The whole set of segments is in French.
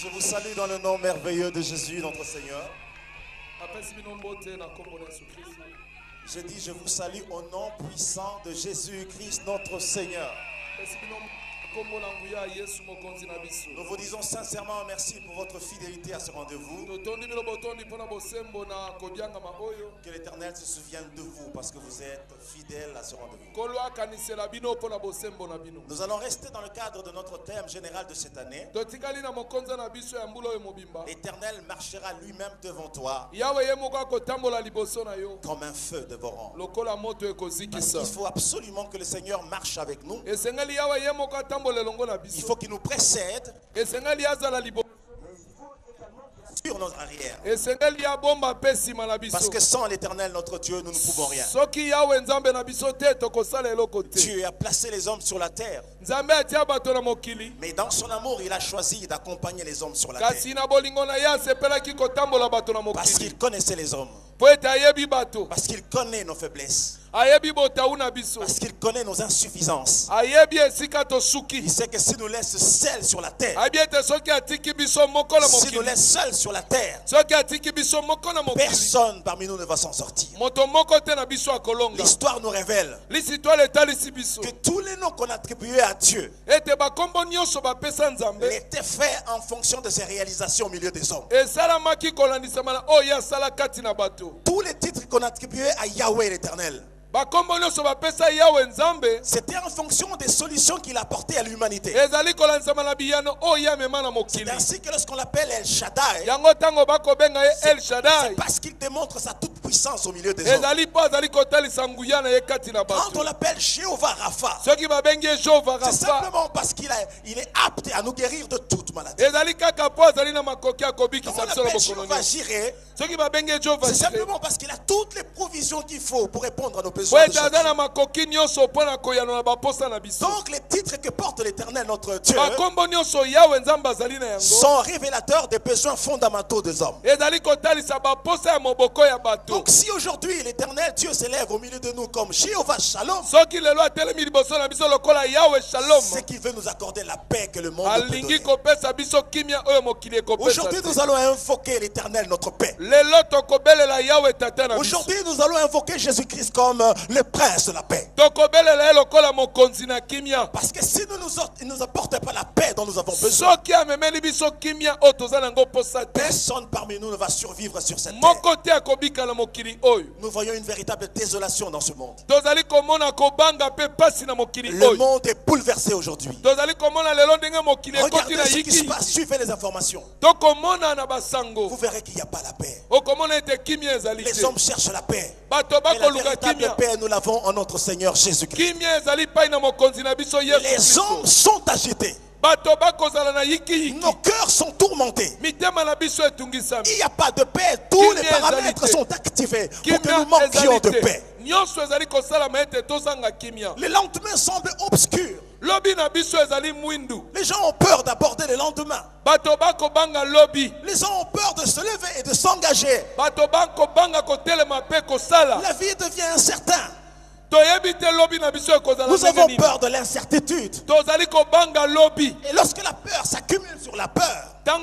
Je vous salue dans le nom merveilleux de Jésus, notre Seigneur. Je dis, je vous salue au nom puissant de Jésus-Christ, notre Seigneur. Nous vous disons sincèrement merci pour votre fidélité à ce rendez-vous. Que l'Éternel se souvienne de vous parce que vous êtes fidèles à ce rendez-vous. Nous allons rester dans le cadre de notre thème général de cette année. L'Éternel marchera lui-même devant toi comme un feu dévorant. Parce qu'il faut absolument que le Seigneur marche avec nous. Il faut qu'il nous précède sur nos arrières. Parce que sans l'Éternel notre Dieu, nous ne pouvons rien. Dieu a placé les hommes sur la terre. Mais dans son amour, il a choisi d'accompagner les hommes sur la terre. Parce qu'il connaissait les hommes. Parce qu'il connaît nos faiblesses. Parce qu'il connaît nos insuffisances. Il sait que si nous laisse seuls sur la terre, si nous laisse seuls sur la terre, personne parmi nous ne va s'en sortir. L'histoire nous révèle que tous les noms qu'on attribuait à Dieu étaient faits en fonction de ses réalisations au milieu des hommes. Tous les titres qu'on attribuait à Yahweh l'Éternel, c'était en fonction des solutions qu'il apportait à l'humanité. C'est ainsi que lorsqu'on l'appelle El Shaddai, c'est parce qu'il démontre sa toute puissance au milieu des hommes. Quand on l'appelle Jéhovah Rapha, c'est simplement parce qu'il est apte à nous guérir de toute maladie. Quand on l'appelle Jéhovah Jireh, c'est simplement parce qu'il a toutes les provisions qu'il faut pour répondre à nos besoins. Donc les titres que porte l'Éternel notre Dieu sont révélateurs des besoins fondamentaux des hommes. Donc si aujourd'hui l'Éternel Dieu s'élève au milieu de nous comme Jéhovah Shalom, c'est qu'il veut nous accorder la paix que le monde peut donner. Aujourd'hui nous allons invoquer l'Éternel notre paix. Aujourd'hui nous allons invoquer Jésus-Christ comme le prince de la paix. Parce que si il nous apporte pas la paix dont nous avons besoin, personne parmi nous ne va survivre sur cette terre. Nous voyons une véritable désolation dans ce monde. Le monde est bouleversé aujourd'hui. Regardez ce qui se passe, suivez les informations. Vous verrez qu'il n'y a pas la paix. Les hommes cherchent la paix. Mais la véritable paix, nous l'avons en notre Seigneur Jésus-Christ. Les hommes sont agités. Nos cœurs sont tourmentés. Il n'y a pas de paix. Tous les paramètres sont activés pour que nous manquions de paix. Le lendemain semble obscur. Les gens ont peur d'aborder le lendemain. Les gens ont peur de se lever et de s'engager. La vie devient incertaine. Nous avons peur de l'incertitude. Et lorsque la peur s'accumule sur la peur, la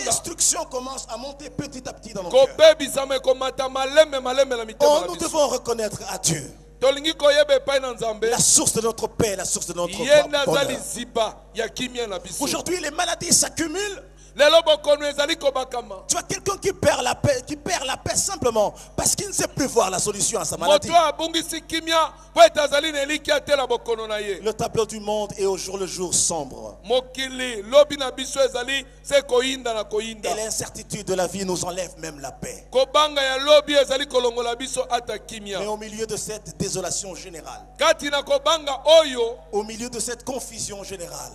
destruction commence à monter petit à petit dans nos cœurs. Oh, nous devons reconnaître à Dieu la source de notre paix, la source de notre bonheur. Aujourd'hui, les maladies s'accumulent. Tu as quelqu'un qui perd la paix simplement parce qu'il ne sait plus voir la solution à sa maladie. Le tableau du monde est au jour le jour sombre. Et l'incertitude de la vie nous enlève même la paix. Mais au milieu de cette désolation générale, au milieu de cette confusion générale,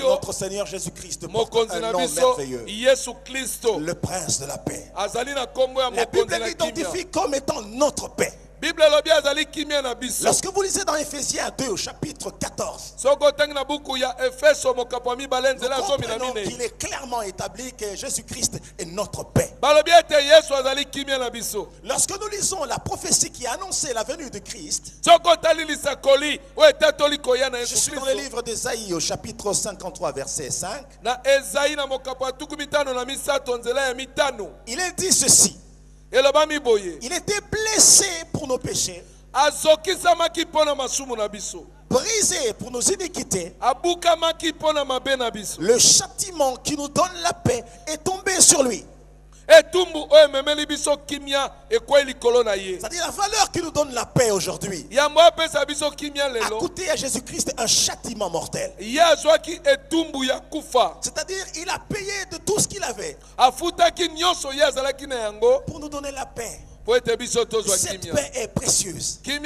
notre Seigneur Jésus-Christ porte un nom merveilleux, le prince de la paix. La Bible l'identifie comme étant notre paix. Lorsque vous lisez dans Ephésiens 2 au chapitre 14, nous comprenons qu'il est clairement établi que Jésus-Christ est notre paix. Lorsque nous lisons la prophétie qui a annoncé la venue de Christ, je suis dans le livre d'Ésaïe au chapitre 53 verset 5. Il est dit ceci: il était blessé pour nos péchés, brisé pour nos iniquités. Le châtiment qui nous donne la paix est tombé sur lui. C'est-à-dire la valeur qui nous donne la paix aujourd'hui a coûté à Jésus-Christ un châtiment mortel. C'est-à-dire il a payé de tout ce qu'il avait pour nous donner la paix. Cette paix est précieuse. Cette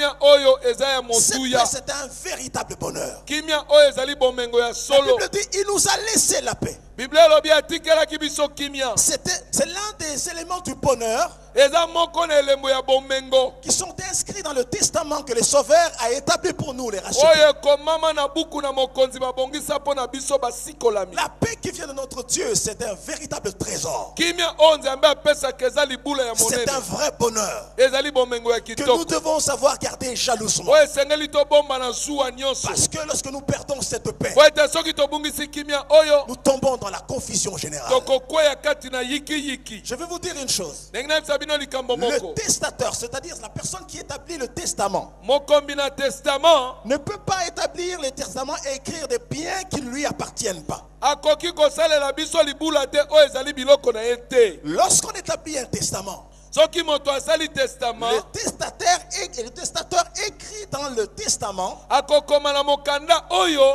paix, c'est un véritable bonheur. La Bible dit il nous a laissé la paix. C'est l'un des éléments du bonheur qui sont inscrits dans le testament que le Sauveur a établi pour nous, les rachetés. La paix qui vient de notre Dieu, c'est un véritable trésor. C'est un vrai bonheur que nous devons savoir garder jalousement. Parce que lorsque nous perdons cette paix, nous tombons dans la confusion générale. Je vais vous dire une chose. Le testateur, c'est-à-dire la personne qui établit le testament, ne peut pas établir le testament et écrire des biens qui ne lui appartiennent pas. Lorsqu'on établit un testament, le testateur écrit dans le testament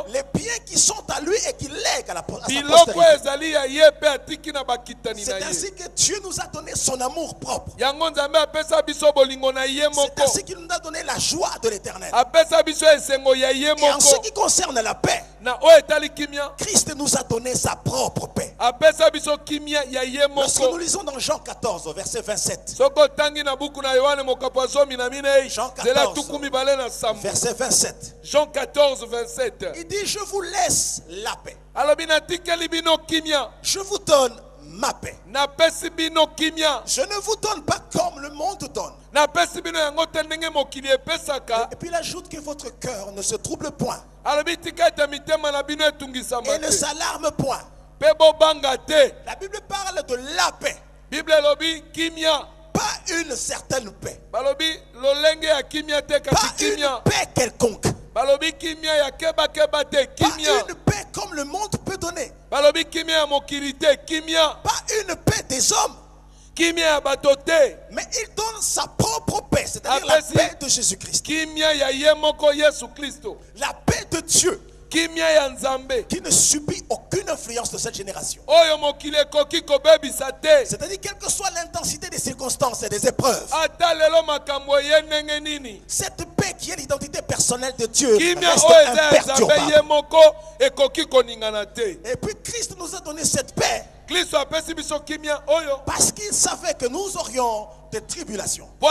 les biens qui sont à lui et qu'il lègue à sa postérité. C'est ainsi que Dieu nous a donné son amour propre. C'est ainsi qu'il nous a donné la joie de l'éternel. Et en ce qui concerne la paix, Christ nous a donné sa propre paix. Lorsque nous lisons dans Jean 14 au verset 27, Jean 14, verset 27. Jean 14, 27. Il dit: je vous laisse la paix. Je vous donne ma paix. Je ne vous donne pas comme le monde donne. Et puis il ajoute que votre cœur ne se trouble point et ne s'alarme point. La Bible parle de la paix, pas une certaine paix, pas une paix quelconque, pas une paix comme le monde peut donner, pas une paix des hommes, mais il donne sa propre paix, c'est-à-dire la paix de Jésus-Christ, la paix de Dieu qui ne subit aucune influence de cette génération. C'est-à-dire quelle que soit l'intensité des circonstances et des épreuves, cette paix qui est l'identité personnelle de Dieu reste imperturbable. Et puis Christ nous a donné cette paix parce qu'il savait que nous aurions des tribulations. Nous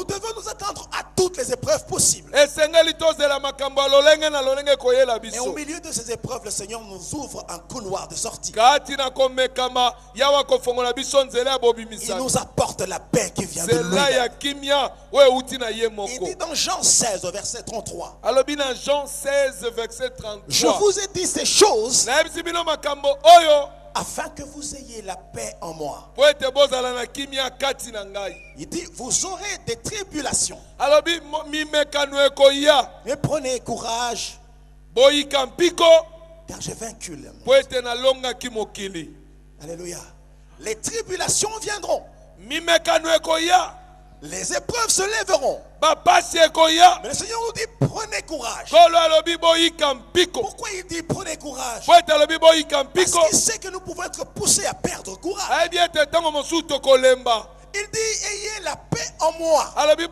devons nous attendre à toutes les épreuves possibles. Et au milieu de ces épreuves, le Seigneur nous ouvre un couloir de sortie. Il nous apporte la paix qui vient de lui. Il dit dans Jean 16 au verset 33. Je vous ai dit ces choses afin que vous ayez la paix en moi. Il dit: vous aurez des tribulations, mais prenez courage, car j'ai vaincu le monde. Alléluia. Les tribulations viendront, les épreuves se lèveront, mais le Seigneur nous dit: prenez courage. Pourquoi il dit prenez courage? Parce qu'il sait que nous pouvons être poussés à perdre courage. Il dit, ayez la paix en moi. C'est-à-dire,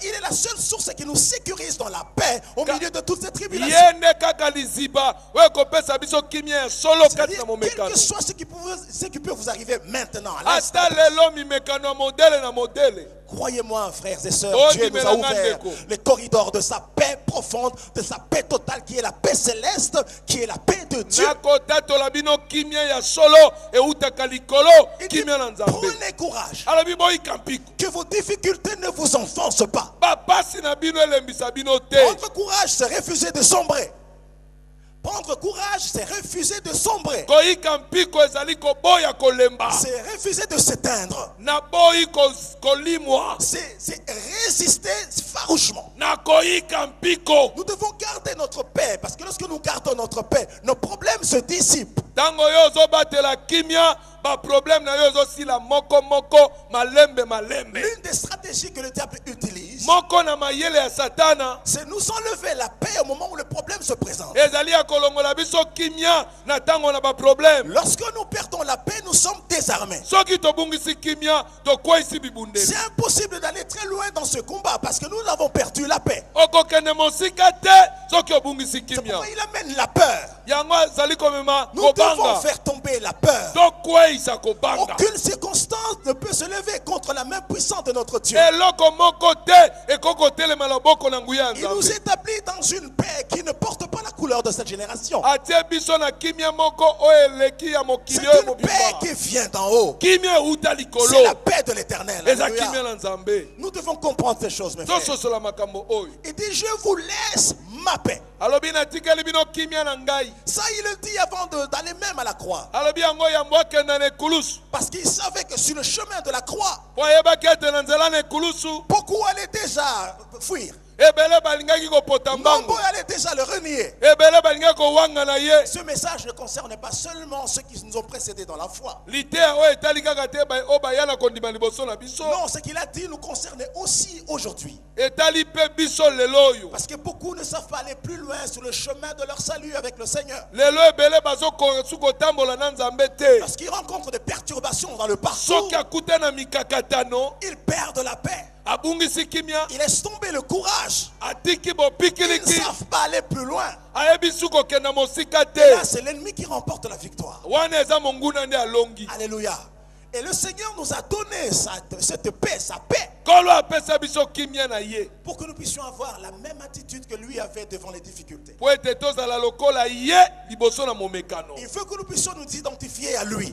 il est la seule source qui nous sécurise dans la paix au milieu de toutes ces tribulations. Quel que soit ce qui peut vous arriver maintenant, à l'instant. Croyez-moi, frères et sœurs, Dieu nous a ouvert les corridors de sa paix profonde, de sa paix totale, qui est la paix céleste, qui est la paix de Dieu. Prenez courage. Que vos difficultés ne vous enfoncent pas. Prendre courage, c'est refuser de sombrer. Prendre courage, c'est refuser de sombrer. C'est refuser de s'éteindre. C'est résister farouchement. Nous devons garder notre paix, parce que lorsque nous gardons notre paix, nos problèmes se dissipent. L'une des stratégies que le diable utilise, c'est nous enlever la paix au moment où le problème se présente. Lorsque nous perdons la paix, nous sommes désarmés. C'est impossible d'aller très loin dans ce combat parce que nous avons perdu la paix. C'est pourquoi il amène la peur. Nous devons faire tomber la peur. Aucune circonstance ne peut se lever contre la main puissante de notre Dieu. Il nous établit dans une paix qui ne porte pas la couleur de cette génération. C'est une paix qui vient d'en haut. C'est la paix de l'Éternel. Nous devons comprendre ces choses, mes frères. Il dit, je vous laisse ma paix. Ça, il le dit avant d'aller même à la croix. Parce qu'il savait que sur le chemin de la croix, beaucoup allaient déjà fuir. Nombreux allaient déjà le renier. Ce message ne concerne pas seulement ceux qui nous ont précédés dans la foi. Non, ce qu'il a dit nous concerne aussi aujourd'hui. Parce que beaucoup ne savent pas aller plus loin sur le chemin de leur salut avec le Seigneur. Lorsqu'ils rencontrent des perturbations dans le parcours, ils perdent la paix. Il laisse tomber le courage. Ils ne savent pas aller plus loin. Et là, c'est l'ennemi qui remporte la victoire. Alléluia. Et le Seigneur nous a donné cette paix, sa paix, pour que nous puissions avoir la même attitude que lui avait devant les difficultés. Il faut que nous puissions nous identifier à lui.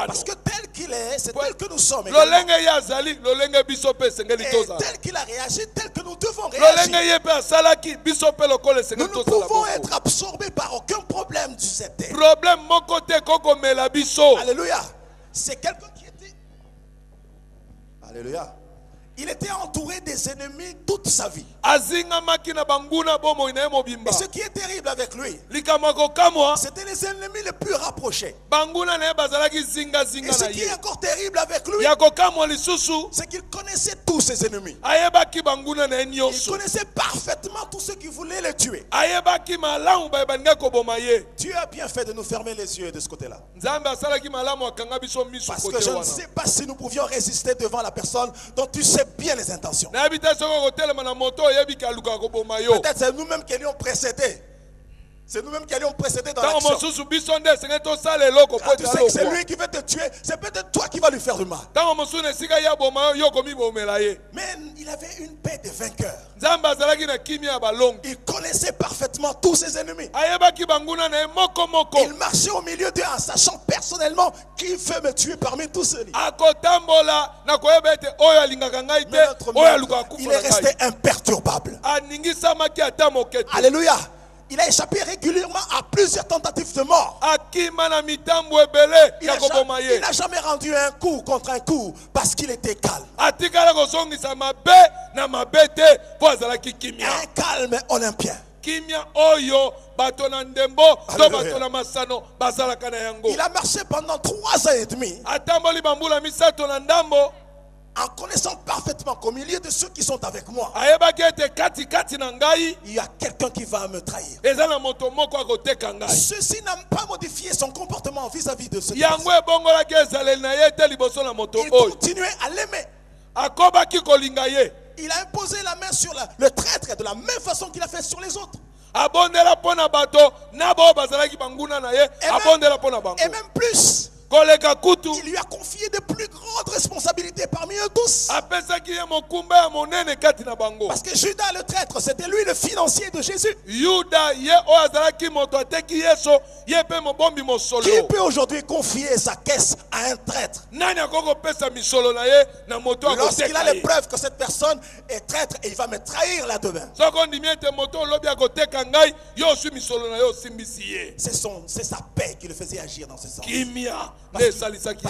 Parce que tel qu'il est, c'est tel que nous sommes. Et tel qu'il a réagi, tel que nous devons réagir. Nous ne pouvons être absorbés par aucun problème du CT. Alléluia. C'est quelqu'un qui était. Alléluia. Il était entouré des ennemis toute sa vie. Et ce qui est terrible avec lui, c'était les ennemis les plus rapprochés. Et ce qui est encore terrible avec lui, c'est qu'il connaissait tous ses ennemis. Il connaissait parfaitement tous ceux qui voulaient le tuer. Dieu a bien fait de nous fermer les yeux de ce côté-là. Parce que je ne sais pas si nous pouvions résister devant la personne dont tu sais bien les intentions. Peut-être c'est nous-mêmes qui allions précéder. C'est nous-mêmes qui allions précéder dans l'action. Quand tu sais que c'est lui qui veut te tuer, c'est peut-être toi qui vas lui faire du mal. Mais il avait une paix de vainqueur. Il connaissait parfaitement tous ses ennemis. Il marchait au milieu d'eux en sachant personnellement qui veut me tuer parmi tous ceux-là. Il est resté imperturbable. Alléluia. Il a échappé régulièrement à plusieurs tentatives de mort. Il n'a jamais rendu un coup contre un coup parce qu'il était calme. Un calme olympien. Il a marché pendant 3 ans et demi. En connaissant parfaitement qu'au milieu de ceux qui sont avec moi, il y a quelqu'un qui va me trahir. Ceci n'a pas modifié son comportement vis-à-vis de ce qui il continuait à l'aimer. Il a imposé la main sur le traître de la même façon qu'il a fait sur les autres. Et même plus. Il lui a confié de plus grandes responsabilités parmi eux tous. Parce que Judas le traître, c'était lui le financier de Jésus. Qui peut aujourd'hui confier sa caisse à un traître? Lorsqu'il a les preuves que cette personne est traître et il va me trahir là-demain. C'est sa paix qui le faisait agir dans ce sens. Parce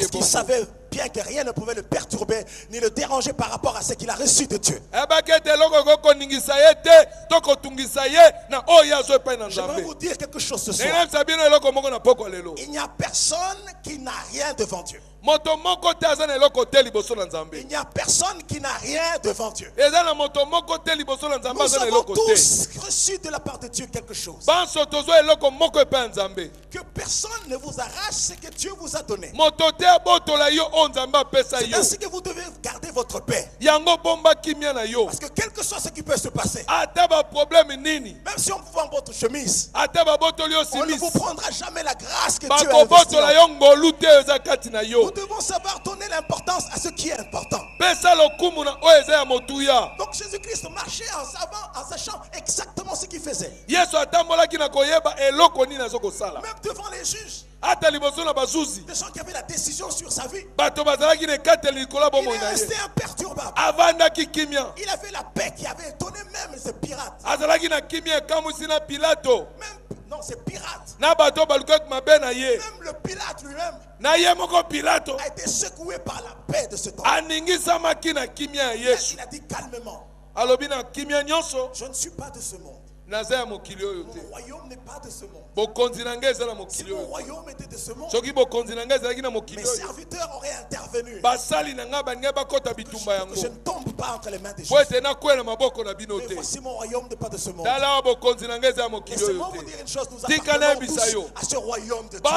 qu'il savait bien que rien ne pouvait le perturber ni le déranger par rapport à ce qu'il a reçu de Dieu. J'aimerais vous dire quelque chose ce soir. Il n'y a personne qui n'a rien devant Dieu. Il n'y a personne qui n'a rien devant Dieu. Nous avons tous reçu de la part de Dieu quelque chose. Que personne ne vous arrache ce que Dieu vous a donné. C'est ainsi que vous devez garder votre paix. Parce que quel que soit ce qui peut se passer, même si on vous vend votre chemise, on ne vous prendra jamais la grâce que Dieu a investie. Nous devons savoir donner l'importance à ce qui est important. Donc Jésus-Christ marchait en sachant exactement ce qu'il faisait. Même devant les juges, des gens qui avaient la décision sur sa vie, il est resté imperturbable. Il avait la paix qui avait étonné même ces pirates. Non, c'est pirate. Même le Pilate lui-même a été secoué par la paix de ce temps. Il a dit calmement, je ne suis pas de ce monde. Mon royaume n'est pas de ce monde. Si mon royaume était de ce monde, mes serviteurs auraient intervenu. Que je ne tombe pas entre les mains des gens. Mais voici mon royaume n'est pas de ce monde. Laissez-moi vous dire une chose, nous appartenons tous à ce royaume de Dieu.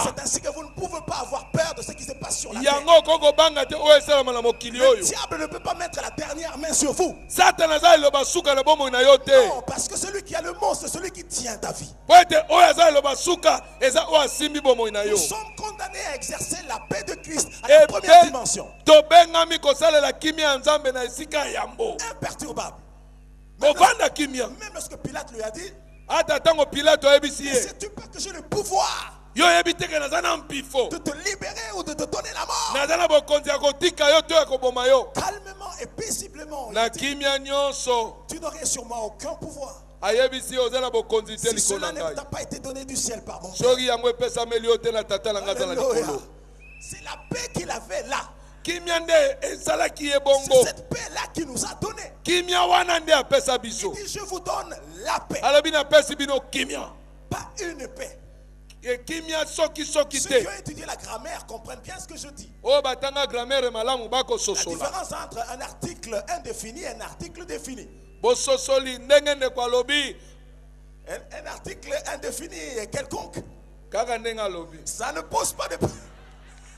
C'est ainsi que vous ne pouvez pas avoir peur de ce qui se passe sur la terre. Le diable ne peut pas mettre la dernière main sur vous. Non, parce que celui qui a le mot, c'est celui qui tient ta vie. Nous sommes condamnés à exercer la paix de Christ à la première dimension. Imperturbable. Même lorsque Pilate lui a dit, sais-tu pas que j'ai le pouvoir de te libérer ou de te donner la mort? Calmement et paisiblement, tu n'aurais sur moi aucun pouvoir. Si cela ne t'a pas été donné du ciel par mon Père. C'est la paix qu'il avait là. C'est cette paix-là qui nous a donné. Il dit, je vous donne la paix. Pas une paix. Ceux qui ont étudié la grammaire comprennent bien ce que je dis. La différence entre un article indéfini et un article défini. Un article indéfini et quelconque, ça ne pose pas de,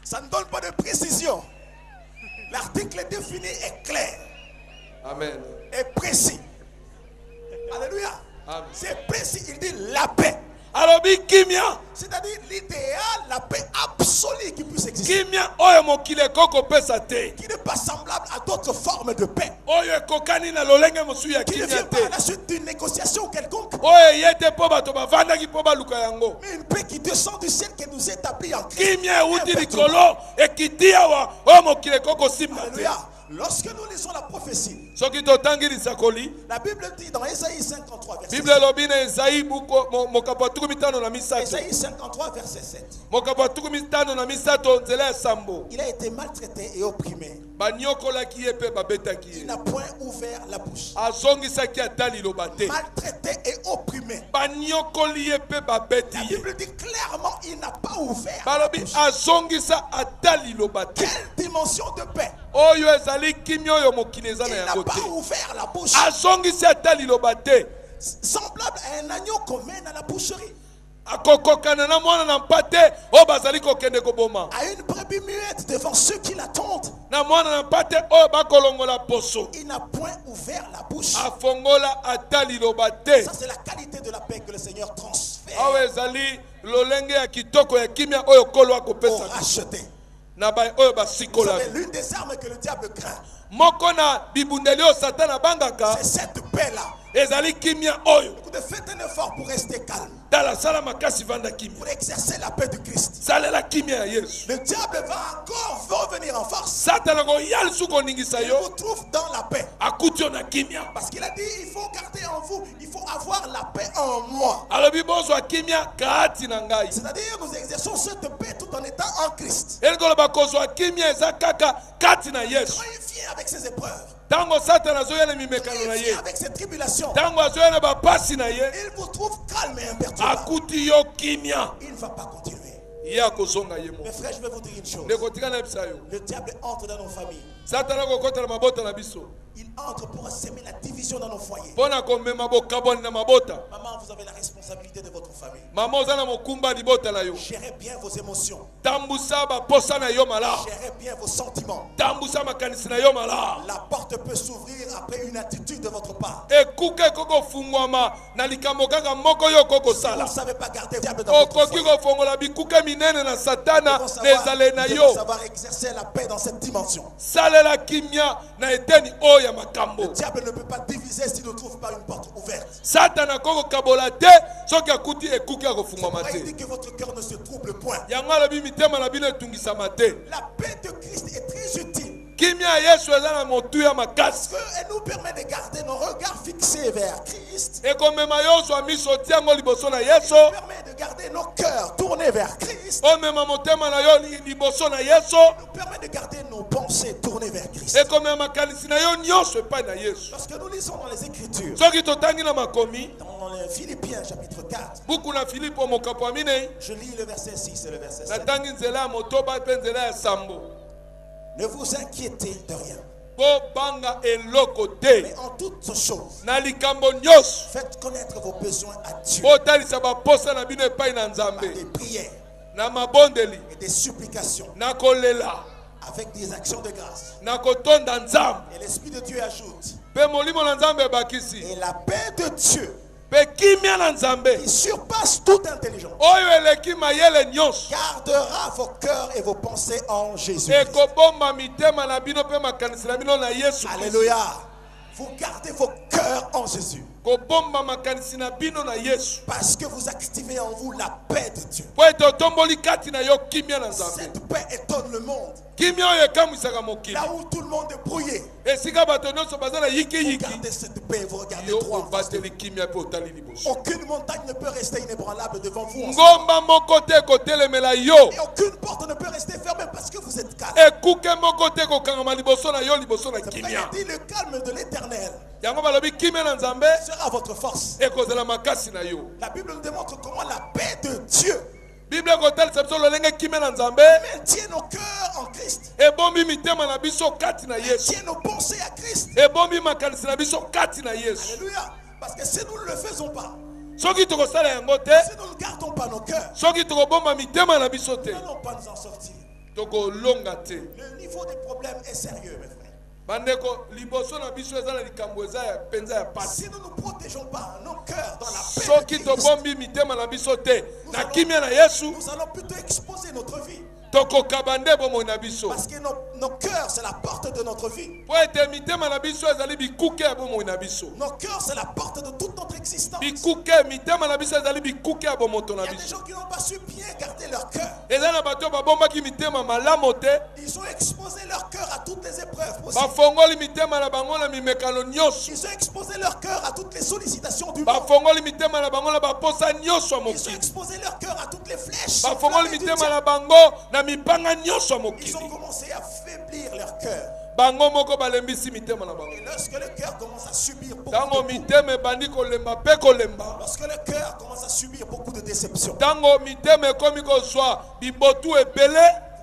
ça ne donne pas de précision. L'article défini est clair. Amen. Et précis. Alléluia. C'est précis. Il dit la paix. C'est-à-dire l'idéal, la paix absolue qui puisse exister. Qui n'est pas semblable à d'autres formes de paix. Qui ne vient pas à la suite d'une négociation quelconque. Mais une paix qui descend du ciel, qui nous établit en Christ. Alléluia. Lorsque nous lisons la prophétie, la Bible dit dans Ésaïe 53 verset 7. Ésaïe 53 verset 7. Il a été maltraité et opprimé. Il n'a point ouvert la bouche. Maltraité et opprimé. La Bible dit clairement, il n'a pas ouvert la bouche. Quelle dimension de paix. Il n'a pas ouvert la bouche. Semblable à un agneau qu'on mène à la boucherie. À une brebis muette devant ceux qui l'attendent. Il n'a point ouvert la bouche. Ça, c'est la qualité de la paix que le Seigneur transfère pour racheter. C'est l'une des armes que le diable craint. C'est cette paix-là. Écoutez, faites un effort pour rester calme. Pour exercer la paix de Christ. Le diable va encore revenir en force. Il vous trouve dans la paix. Parce qu'il a dit, il faut garder en vous, il faut avoir la paix en moi. C'est-à-dire, nous exerçons cette paix tout en étant en Christ. Quand il vient avec ses épreuves, quand il vient avec ses tribulations, il vous trouve calme et imperturbable. Il ne va pas continuer. Mes frères, je vais vous dire une chose. Le diable entre dans nos familles. Il entre pour semer la division dans nos foyers. Maman, vous avez la responsabilité de votre famille. Gérez bien vos émotions. Gérez bien vos sentiments. La porte peut s'ouvrir après une attitude de votre part. Si vous ne savez pas garder le diable dans votre foyer, vous devez savoir exercer la paix dans cette dimension. Le diable ne peut pas diviser s'il ne trouve pas une porte ouverte. Il dit que votre cœur ne se trouble point. La paix de Christ est très utile. Parce qu'elle nous permet de garder nos regards fixés vers Christ. Elle nous permet de garder nos cœurs tournés vers Christ. Elle nous permet de garder nos pensées tournées vers Christ. Lorsque nous lisons dans les Écritures, dans les Philippiens chapitre 4, je lis le verset 6 et le verset 7. Ne vous inquiétez de rien. Mais en toutes choses, faites connaître vos besoins à Dieu par des prières et des supplications avec des actions de grâce. Et l'Esprit de Dieu ajoute, et la paix de Dieu qui surpasse toute intelligence gardera vos cœurs et vos pensées en Jésus. Alléluia. Vous gardez vos cœurs en Jésus. Parce que vous activez en vous la paix de Dieu. Cette paix étonne le monde. Là où tout le monde est brouillé, vous gardez cette paix, vous regardez droit en face de vous. Aucune montagne ne peut rester inébranlable devant vous. Et aucune porte ne peut rester fermée parce que vous êtes calme. C'est pourquoi il dit le calme de l'Éternel sera votre force. La Bible nous démontre comment la paix de Dieu maintient nos cœurs en Christ, maintient nos pensées à Christ. Alléluia. Parce que si nous ne le faisons pas, si nous ne gardons pas nos cœurs, nous n'allons pas nous en sortir. Le niveau des problèmes est sérieux, mes frères. Si nous ne nous protégeons pas nos cœurs dans la paix de Christ, nous allons plutôt exposer notre vie. Parce que nos cœurs, c'est la porte de notre vie. Nos cœurs, c'est la porte de toute notre existence. Il y a des gens qui n'ont pas su bien garder leur cœur. Ils ont exposé leur cœur à toutes les épreuves possibles. Ils ont exposé leur cœur à toutes les sollicitations du monde. Ils ont exposé leur cœur à toutes les flèches. Ils ont commencé à faiblir leur cœur. Et lorsque le cœur commence à subir beaucoup de lorsque le cœur commence à subir beaucoup de déceptions,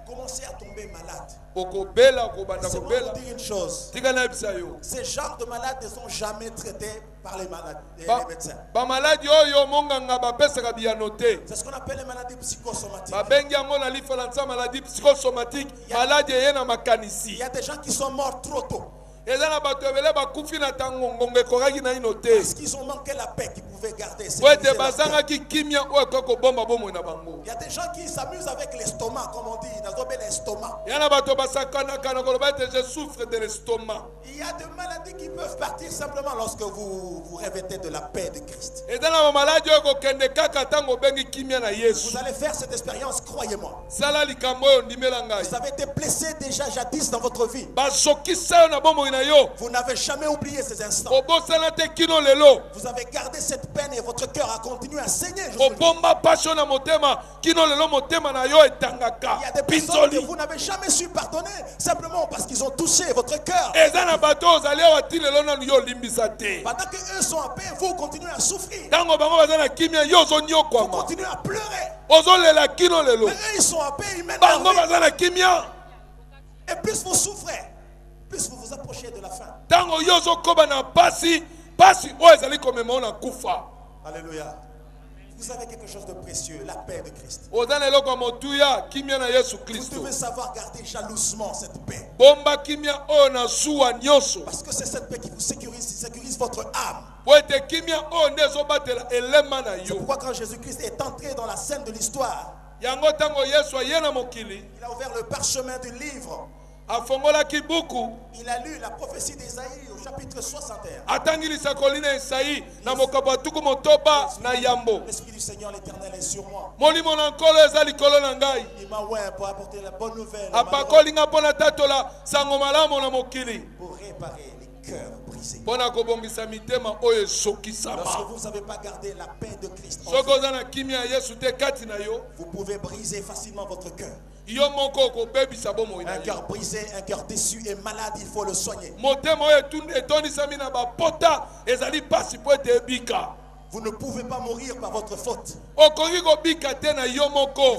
vous commencez à tomber tomber malade. Je vais vous dire une chose. Ces genres de malades ne sont jamais traités par les malades, les médecins. C'est ce qu'on appelle les maladies psychosomatiques. Il y a des gens qui sont morts trop tôt. Parce qu'ils ont manqué la paix qu'ils pouvaient garder. Il y a des gens qui s'amusent avec l'estomac, comme on dit. Ils ont l'estomac. Il y a des maladies qui peuvent partir simplement lorsque vous revêtez de la paix de Christ. Vous allez faire cette expérience, croyez-moi. Vous avez été blessé déjà jadis dans votre vie. Vous n'avez jamais oublié ces instants. Vous avez gardé cette peine et votre cœur a continué à saigner. Il y a des personnes que vous n'avez jamais su pardonner simplement parce qu'ils ont touché votre cœur. Pendant qu'eux sont en paix, vous continuez à souffrir. Vous continuez à pleurer. Mais eux, ils sont en paix, ils mènent la vie. Et plus vous souffrez, plus vous vous approchez de la fin. Alléluia. Vous avez quelque chose de précieux, la paix de Christ. Vous devez savoir garder jalousement cette paix. Parce que c'est cette paix qui vous sécurise votre âme. C'est pourquoi quand Jésus-Christ est entré dans la scène de l'histoire, il a ouvert le parchemin du livre. Il a lu la prophétie d'Ésaïe au chapitre 61. L'Esprit du Seigneur l'Éternel est sur moi. Il m'a oint pour apporter la bonne nouvelle pour réparer les cœurs brisés. Lorsque vous n'avez pas gardé la paix de Christ en vous pouvez briser facilement votre cœur. Un cœur brisé, un cœur déçu et malade, il faut le soigner. Vous ne pouvez pas mourir par votre faute. Il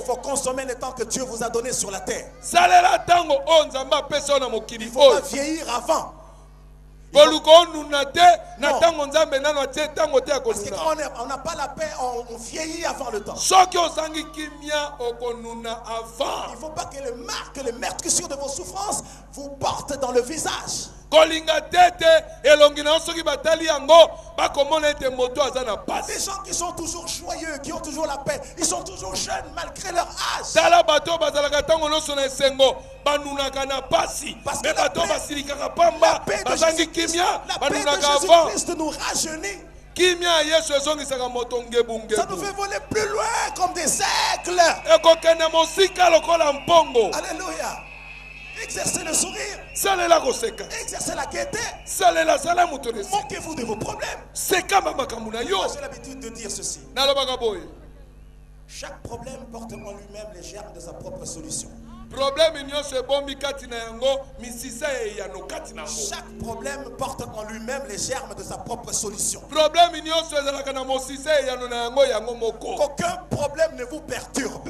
faut consommer le temps que Dieu vous a donné sur la terre. Il ne faut pas vieillir avant. Parce que quand on n'a pas la paix, on vieillit avant le temps. Il ne faut pas que les meurtrissures de vos souffrances vous portent dans le visage. Des gens qui sont toujours joyeux, qui ont toujours la paix, ils sont toujours jeunes malgré leur âge. Parce que la paix de Jésus-Christ nous rajeunit. Ça nous fait voler plus loin comme des aigles. Alléluia. Exercez le sourire. Exercez la gaieté. Moquez-vous de vos problèmes. Moi, j'ai l'habitude de dire ceci. Chaque problème porte en lui-même les germes de sa propre solution. Chaque problème porte en lui-même les germes de sa propre solution. Qu'aucun problème ne vous perturbe.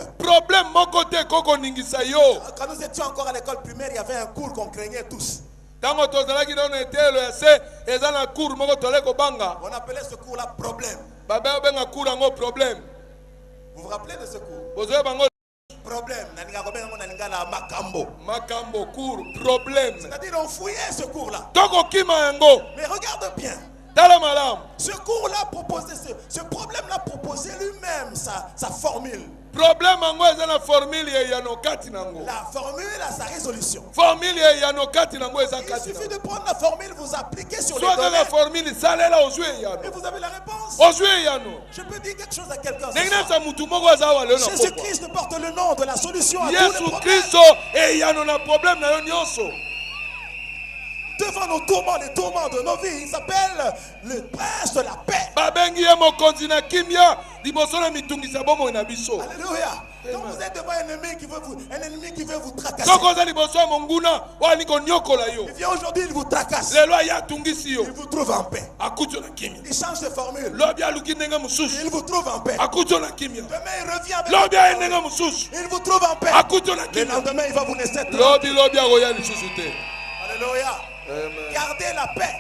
Quand nous étions encore à l'école primaire, il y avait un cours qu'on craignait tous. On appelait ce cours-là problème. Vous vous rappelez de ce cours? Problème. Makambo, cours, problème. C'est-à-dire on fouillait ce cours-là. Mais regarde bien. Ce cours-là proposait, ce problème-là proposait lui-même sa formule. La formule a sa résolution. Il suffit de prendre la formule, vous appliquez sur les données. Et vous avez la réponse. Je peux dire quelque chose à quelqu'un. Jésus-Christ porte le nom de la solution à tous les problèmes. Devant nos tourments, les tourments de nos vies, il s'appelle le prince de la paix. Alléluia. Quand vous êtes devant un ennemi qui veut vous tracasser, il vient aujourd'hui, il vous tracasse. Il vous trouve en paix. Il change de formule. Il vous trouve en paix. Demain, il revient avec il vous trouve en paix. Le lendemain, il va vous laisser tranquille. Alléluia. Gardez la paix.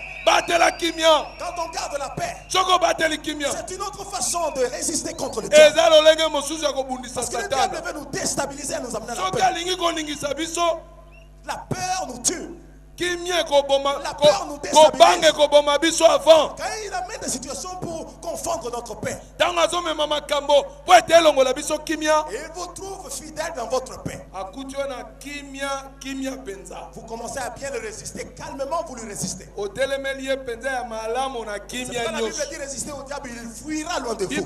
Quand on garde la paix, c'est une autre façon de résister contre le diable. Parce que le diable veut nous déstabiliser et nous amener à la paix. La peur nous tue. La peur nous déstabilise. Quand il amène des situations pour confondre notre paix, et il vous trouve fidèle dans votre paix, vous commencez à bien le résister. Calmement, vous le résistez. C'est pas la Bible dit résister au diable, il fuira loin de vous. Je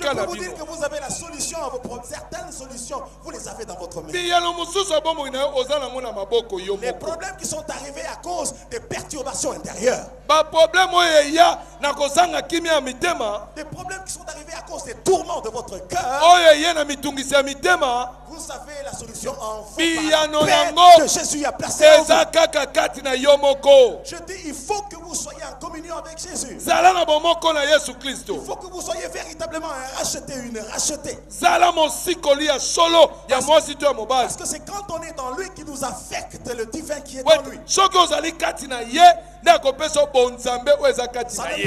peux vous dire que vous avez la solution à vos problèmes. Certaines solutions, vous les avez dans votre main. Les problèmes qui sont arrivés à cause des perturbations intérieures. Des problèmes qui sont arrivés à cause des tourments de votre cœur. Vous savez la solution en vous par la paix que Jésus a placée en vous. Je dis, il faut que vous soyez en communion avec Jésus. Il faut que vous soyez véritablement un racheté, une rachetée. Parce que c'est quand on est dans lui qui nous affecte le divin qui est en lui. Ça ne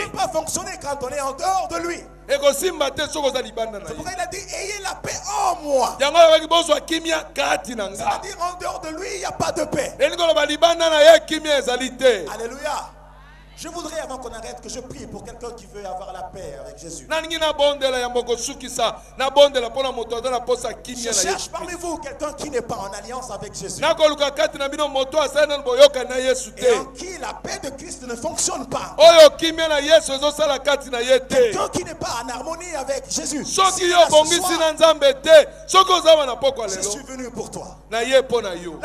peut pas fonctionner quand on est en dehors de lui. C'est pourquoi il a dit, ayez la paix en moi. C'est-à-dire en dehors de lui, il n'y a pas de paix. Alléluia. Je voudrais, avant qu'on arrête, que je prie pour quelqu'un qui veut avoir la paix avec Jésus. Je cherche parmi vous quelqu'un qui n'est pas en alliance avec Jésus. Et en qui la paix de Christ ne fonctionne pas. Quelqu'un qui n'est pas en harmonie avec Jésus. Je suis venu pour toi. La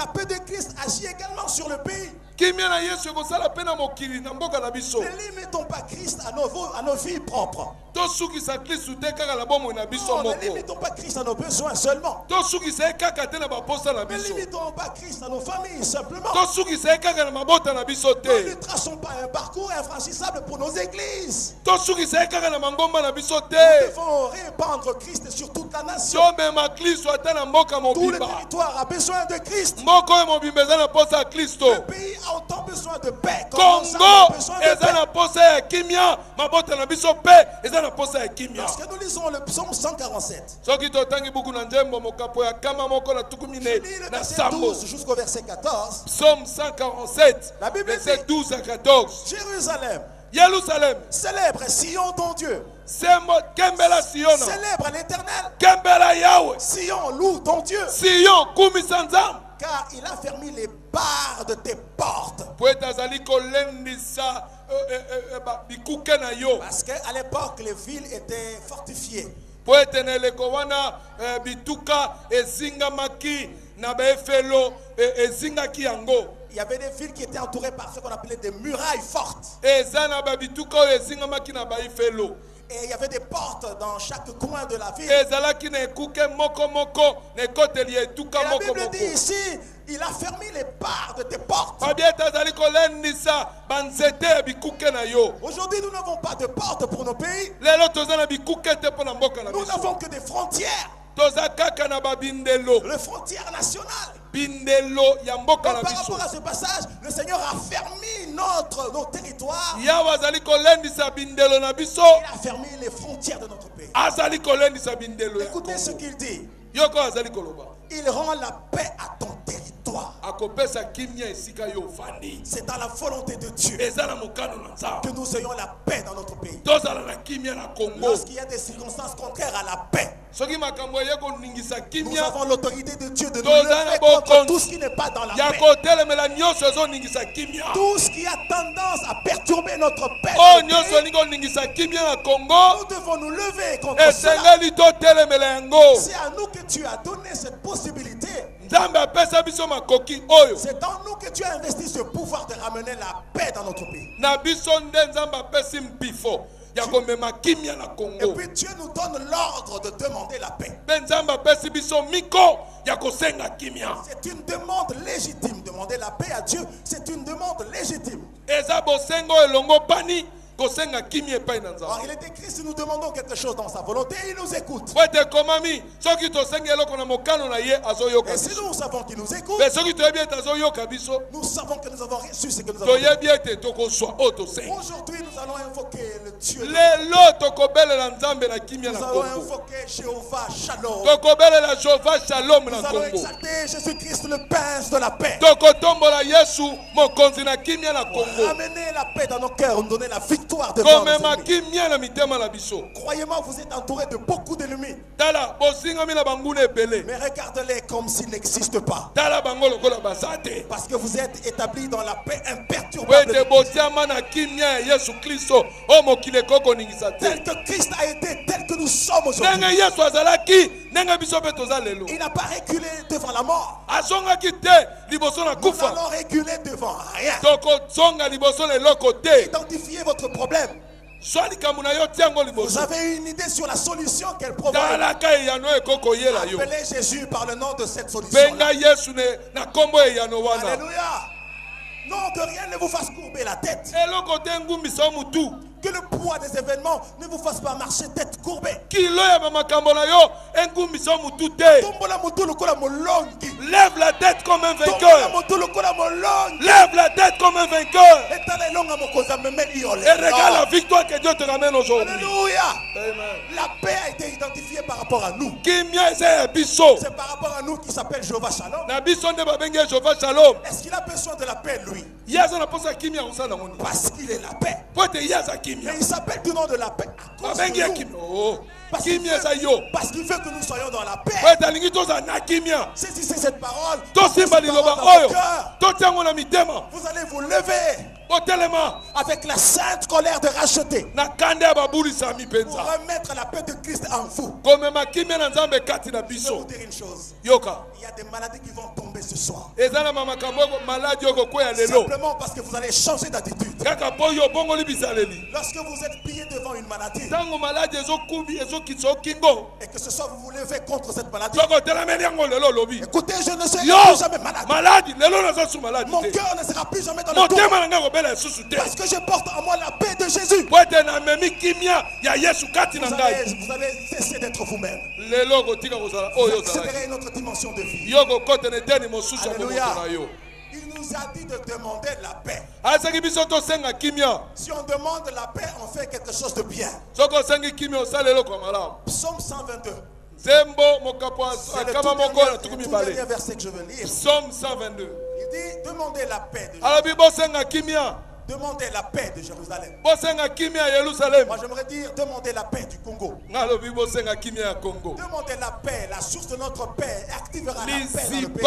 paix de Christ agit également sur le pays. Ne limitons pas Christ à nos vies propres. Ne limitons pas Christ à nos besoins seulement. Ne limitons pas Christ à nos familles simplement. Ne traçons pas un parcours infranchissable pour nos églises. Nous devons répandre Christ sur toute la nation. Tout le territoire a besoin de Christ. Le pays a autant besoin de paix. Congo a besoin de paix. Lorsque nous lisons le psaume 147, je lis le verset 12 jusqu'au verset 14. Psaume 147, la Bible verset 12 à 14. Jérusalem, célèbre Sion ton Dieu. Célèbre l'Éternel. Sion, loue ton Dieu. Car il a fermé les barres de tes portes. Parce qu'à l'époque, les villes étaient fortifiées. Il y avait des villes qui étaient entourées par ce qu'on appelait des murailles fortes. Et il y avait des portes dans chaque coin de la ville. Et la Bible dit ici, il a fermé les barres de tes portes. Aujourd'hui, nous n'avons pas de portes pour nos pays. Nous n'avons que des frontières. Les frontières nationales. Donc, par rapport à ce passage, le Seigneur a fermé nos territoires. Il a fermé les frontières de notre pays. Écoutez ce qu'il dit. Il rend la paix à ton territoire. C'est dans la volonté de Dieu que nous ayons la paix dans notre pays. Lorsqu'il y a des circonstances contraires à la paix, nous avons l'autorité de Dieu de nous lever contre tout ce qui n'est pas dans la paix. Tout ce qui a tendance à perturber notre paix. Nous devons nous lever contre cela. C'est à nous que tu as donné cette possibilité. C'est en nous que tu as investi ce pouvoir de ramener la paix dans notre pays. Et puis Dieu nous donne l'ordre de demander la paix. C'est une demande légitime. Demander la paix à Dieu, c'est une demande légitime. Alors, il est écrit, si nous demandons quelque chose dans sa volonté, il nous écoute. Et si nous savons qu'il nous écoute, nous savons que nous avons reçu ce que nous avons reçu. Aujourd'hui, nous allons invoquer le Dieu. Nous allons invoquer Jéhovah Shalom. Nous allons exalter Jésus-Christ, le prince de la paix. Amener la paix dans nos cœurs, nous donner la victoire. Croyez-moi, vous êtes entouré de beaucoup d'ennemis. Mais regardez-les comme s'ils n'existent pas. Parce que vous êtes établis dans la paix imperturbable. Tel que Christ a été, tel que nous sommes aujourd'hui. Il n'a pas reculé devant la mort. Nous allons reculer devant rien. Identifiez votre problème. Vous avez une idée sur la solution qu'elle provoque. Appelez Jésus par le nom de cette solution. Alléluia. Non, que rien ne vous fasse courber la tête. Que le poids des événements ne vous fasse pas marcher tête courbée. Lève la tête comme un vainqueur. Lève la tête comme un vainqueur. Et regarde la victoire que Dieu te ramène aujourd'hui. Alléluia. La paix a été identifiée par rapport à nous. C'est par rapport à nous qui s'appelle Jéhovah Shalom. Est-ce qu'il a besoin de la paix, lui? Parce qu'il est la paix. Mais il s'appelle du nom de la paix. Parce qu'il veut que nous soyons dans la paix. Saisissez cette parole. Vous allez vous lever avec la sainte colère de racheter pour remettre la paix de Christ en vous. Je vais vous dire une chose. Il y a des maladies qui vont tomber ce soir. Simplement parce que vous allez changer d'attitude. Lorsque vous êtes plié devant une maladie et que ce soir vous vous levez contre cette maladie, écoutez, je ne serai plus jamais malade. Mon cœur ne sera plus jamais dans le tour. Parce que je porte en moi la paix de Jésus. Vous allez cesser d'être vous-même. Vous accéderez une autre dimension de vie. Alléluia. Il nous a dit de demander la paix. Si on demande la paix, on fait quelque chose de bien. Psaume 122. C'est le tout dernier verset que je veux lire. Psaume 122. Il dit, demandez la paix de Jérusalem. Demandez la paix de Jérusalem. Moi j'aimerais dire, demandez la paix du Congo. Demandez la paix, la source de notre paix activera la paix dans le pays.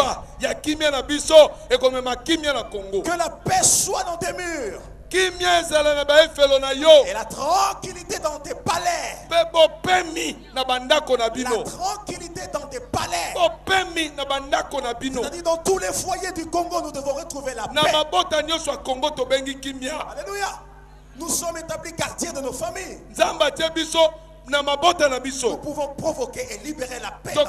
Que la paix soit dans tes murs. Et la tranquillité dans tes palais. La tranquillité dans tes palais. C'est-à-dire dans tous les foyers du Congo, nous devons retrouver la paix. Alléluia. Nous sommes établis gardiens de nos familles. Nous pouvons provoquer et libérer la paix. Ce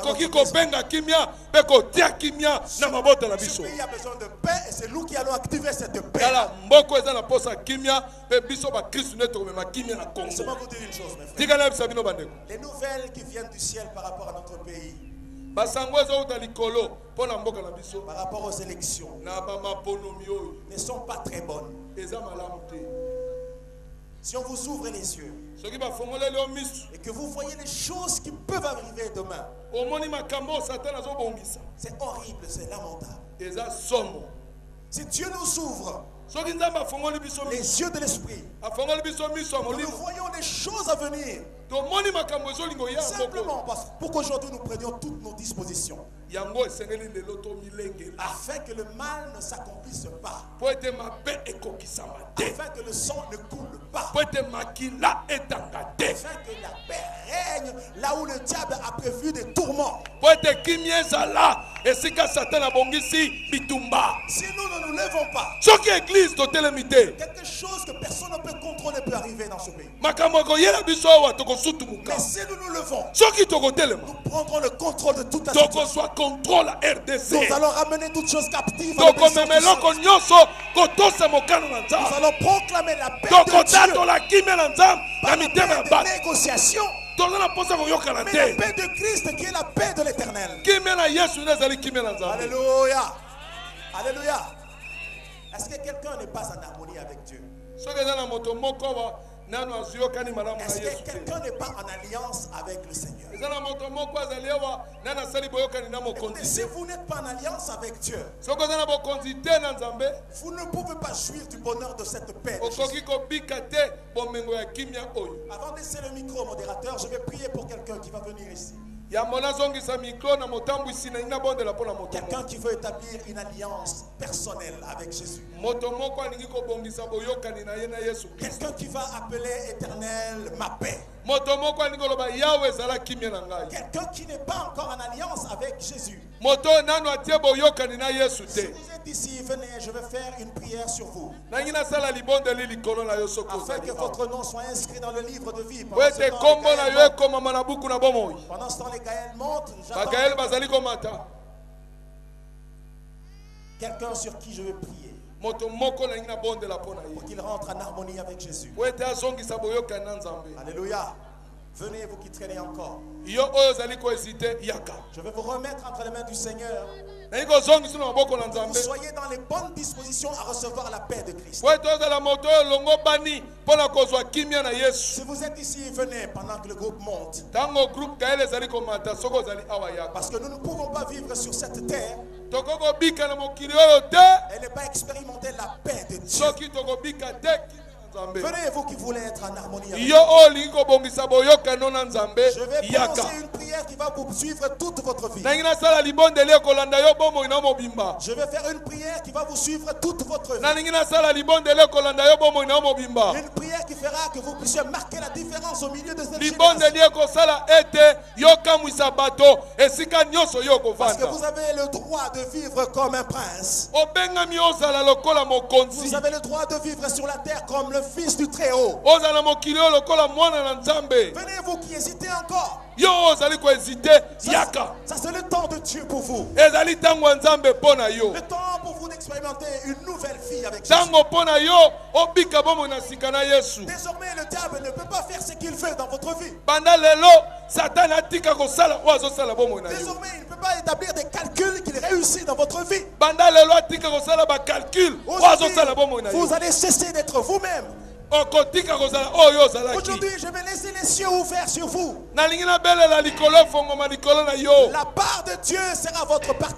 pays a besoin de paix et c'est nous qui allons activer cette paix. Laissez-moi vous dire une chose, mes frères. Les nouvelles qui viennent du ciel par rapport à notre pays, par rapport aux élections, ne sont pas très bonnes. Si on vous ouvre les yeux et que vous voyez les choses qui peuvent arriver demain, c'est horrible, c'est lamentable. Si Dieu nous ouvre les yeux de l'esprit, nous voyons les choses à venir. Simplement pour qu'aujourd'hui nous prenions toutes nos dispositions afin que le mal ne s'accomplisse pas, afin que le sang ne coule pas, afin que la paix règne là où le diable a prévu des tourments. Si nous ne nous levons pas, quelque chose que personne ne peut contrôler peut arriver dans ce pays. Mais si nous nous levons, nous prendrons le contrôle de toute la situation. Nous allons ramener toutes choses captives. Nous allons proclamer la paix de Dieu par la paix des négociations. Mais la paix de Christ qui est la paix de l'Éternel. Alléluia. Alléluia. Est-ce que quelqu'un n'est pas en harmonie avec Dieu? Est-ce que quelqu'un n'est pas en alliance avec le Seigneur? Écoutez, si vous n'êtes pas en alliance avec Dieu, vous ne pouvez pas jouir du bonheur de cette paix. Avant de laisser le micro au modérateur, je vais prier pour quelqu'un qui va venir ici. Quelqu'un qui veut établir une alliance personnelle avec Jésus. Quelqu'un qui va appeler Éternel ma paix. Quelqu'un qui n'est pas encore en alliance avec Jésus. Si vous êtes ici, venez, je vais faire une prière sur vous. Afin que votre nom soit inscrit dans le livre de vie. Pendant ce temps, les Gaëls montent. Quelqu'un sur qui je vais prier. Pour qu'il rentre en harmonie avec Jésus. Alléluia. Venez, vous qui traînez encore. Je vais vous remettre entre les mains du Seigneur. Vous soyez dans les bonnes dispositions à recevoir la paix de Christ. Si vous êtes ici, venez pendant que le groupe monte. Parce que nous ne pouvons pas vivre sur cette terre et ne pas expérimenter la paix de Dieu. Venez, vous qui voulez être en harmonie avec Dieu. Je vais prononcer une prière qui va vous suivre toute votre vie. Je vais faire une prière qui va vous suivre toute votre vie. Une prière qui fera que vous puissiez marquer la différence au milieu de cette génération. Parce que vous avez le droit de vivre comme un prince. Vous avez le droit de vivre sur la terre comme le Fils du Très-Haut. Venez, vous qui hésitez encore. Ça c'est le temps de Dieu pour vous. Le temps pour vous d'expérimenter une nouvelle vie avec Jésus. Désormais, le diable ne peut pas faire ce qu'il veut dans votre vie. Désormais, il ne peut pas établir des calculs qu'il réussit dans votre vie. Vous allez cesser d'être vous-même. Aujourd'hui, je vais laisser les cieux ouverts sur vous. La part de Dieu sera votre partie.